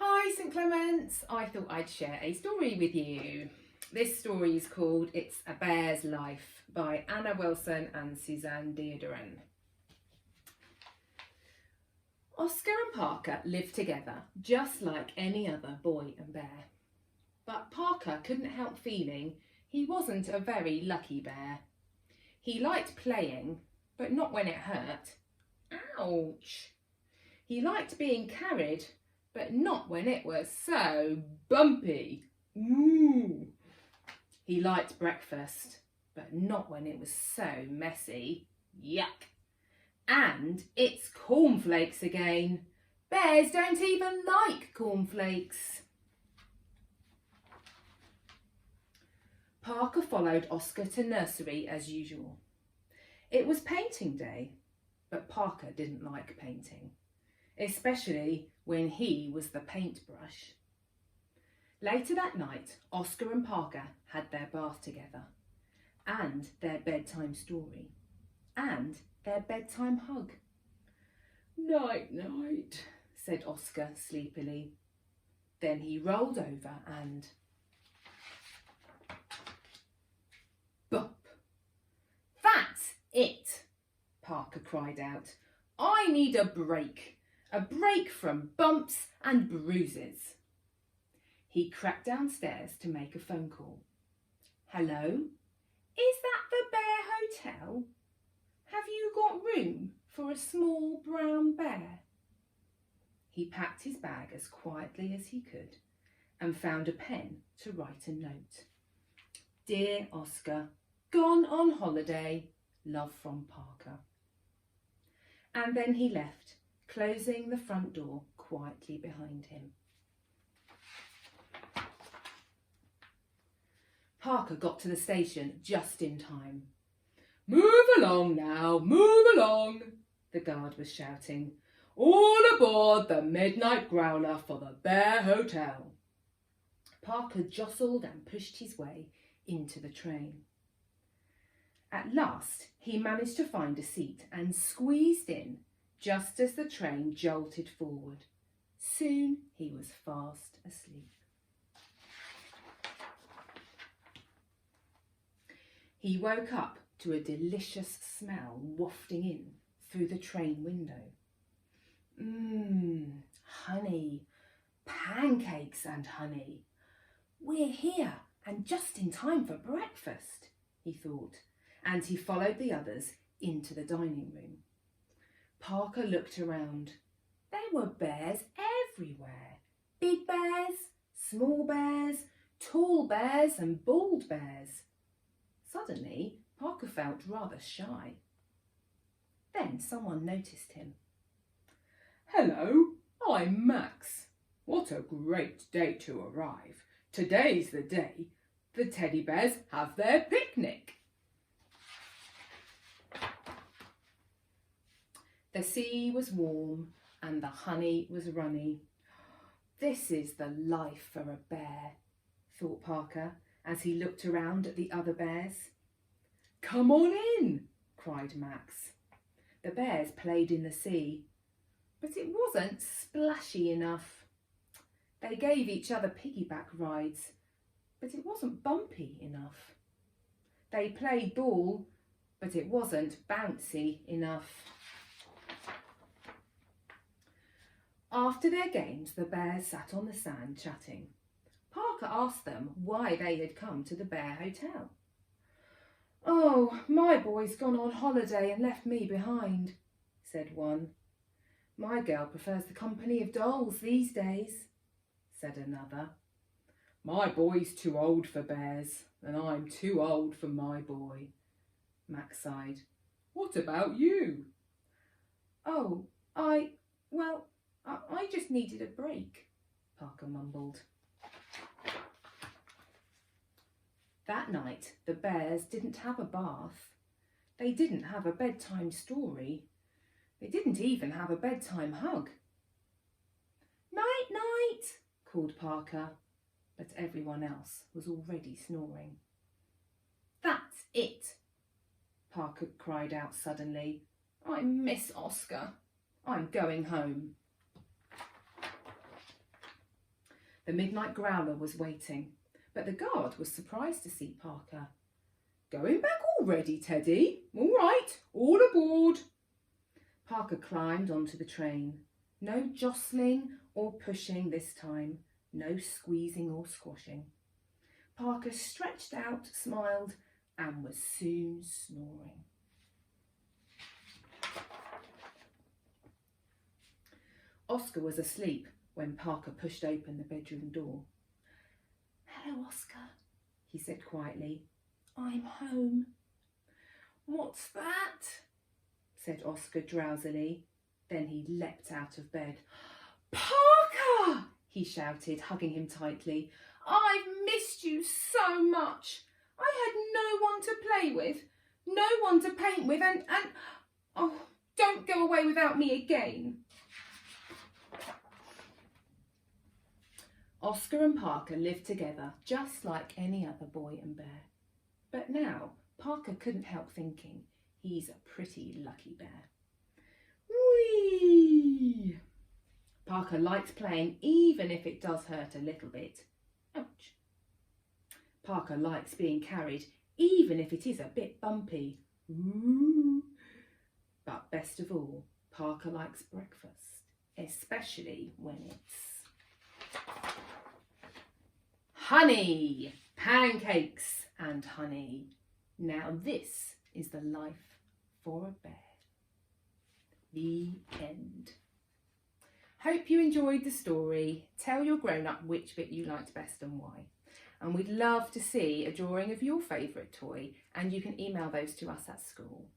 Hi St Clements, I thought I'd share a story with you. This story is called It's a Bear's Life by Anna Wilson and Suzanne Diederen. Oscar and Parker lived together just like any other boy and bear. But Parker couldn't help feeling he wasn't a very lucky bear. He liked playing, but not when it hurt. Ouch! He liked being carried, but not when it was so bumpy. Ooh. He liked breakfast, but not when it was so messy. Yuck. And it's cornflakes again. Bears don't even like cornflakes. Parker followed Oscar to nursery as usual. It was painting day, but Parker didn't like painting, especially when he was the paintbrush. Later that night, Oscar and Parker had their bath together, and their bedtime story, and their bedtime hug. "Night, night," said Oscar sleepily. Then he rolled over and bump. "That's it," Parker cried out. "I need a break from bumps and bruises." He crept downstairs to make a phone call. "Hello? Is that the Bear Hotel? Have you got room for a small brown bear?" He packed his bag as quietly as he could and found a pen to write a note. "Dear Oscar, gone on holiday, love from Parker." And then he left, closing the front door quietly behind him. Parker got to the station just in time. "Move along now, move along," the guard was shouting. "All aboard the Midnight Growler for the Bear Hotel." Parker jostled and pushed his way into the train. At last, he managed to find a seat and squeezed in just as the train jolted forward. Soon he was fast asleep. He woke up to a delicious smell wafting in through the train window. Honey, pancakes and honey. "We're here and just in time for breakfast," he thought, and he followed the others into the dining room. Parker looked around. There were bears everywhere. Big bears, small bears, tall bears and bald bears. Suddenly, Parker felt rather shy. Then someone noticed him. "Hello, I'm Max. What a great day to arrive. Today's the day the teddy bears have their picnic." The sea was warm and the honey was runny. "This is the life for a bear," thought Parker as he looked around at the other bears. "Come on in," cried Max. The bears played in the sea, but it wasn't splashy enough. They gave each other piggyback rides, but it wasn't bumpy enough. They played ball, but it wasn't bouncy enough. After their games, the bears sat on the sand chatting. Parker asked them why they had come to the Bear Hotel. "Oh, my boy's gone on holiday and left me behind," said one. "My girl prefers the company of dolls these days," said another. "My boy's too old for bears, and I'm too old for my boy," Max sighed. "What about you?" "Oh, I just needed a break," Parker mumbled. That night, the bears didn't have a bath. They didn't have a bedtime story. They didn't even have a bedtime hug. "Night, night," called Parker, but everyone else was already snoring. "That's it," Parker cried out suddenly. "I miss Oscar. I'm going home." The midnight growler was waiting, but the guard was surprised to see Parker. "Going back already, Teddy? All right, all aboard." Parker climbed onto the train. No jostling or pushing this time, no squeezing or squashing. Parker stretched out, smiled, and was soon snoring. Oscar was asleep when Parker pushed open the bedroom door. "Hello, Oscar," he said quietly. "I'm home." "What's that?" said Oscar drowsily. Then he leapt out of bed. "Parker!" he shouted, hugging him tightly. "I've missed you so much. I had no one to play with, no one to paint with, and oh, don't go away without me again." Oscar and Parker lived together just like any other boy and bear. But now Parker couldn't help thinking, he's a pretty lucky bear. Whee! Parker likes playing even if it does hurt a little bit. Ouch. Parker likes being carried even if it is a bit bumpy. Ooh. But best of all, Parker likes breakfast, especially when it's honey, pancakes and honey. Now this is the life for a bear. The end. Hope you enjoyed the story. Tell your grown-up which bit you liked best and why. And we'd love to see a drawing of your favourite toy, and you can email those to us at school.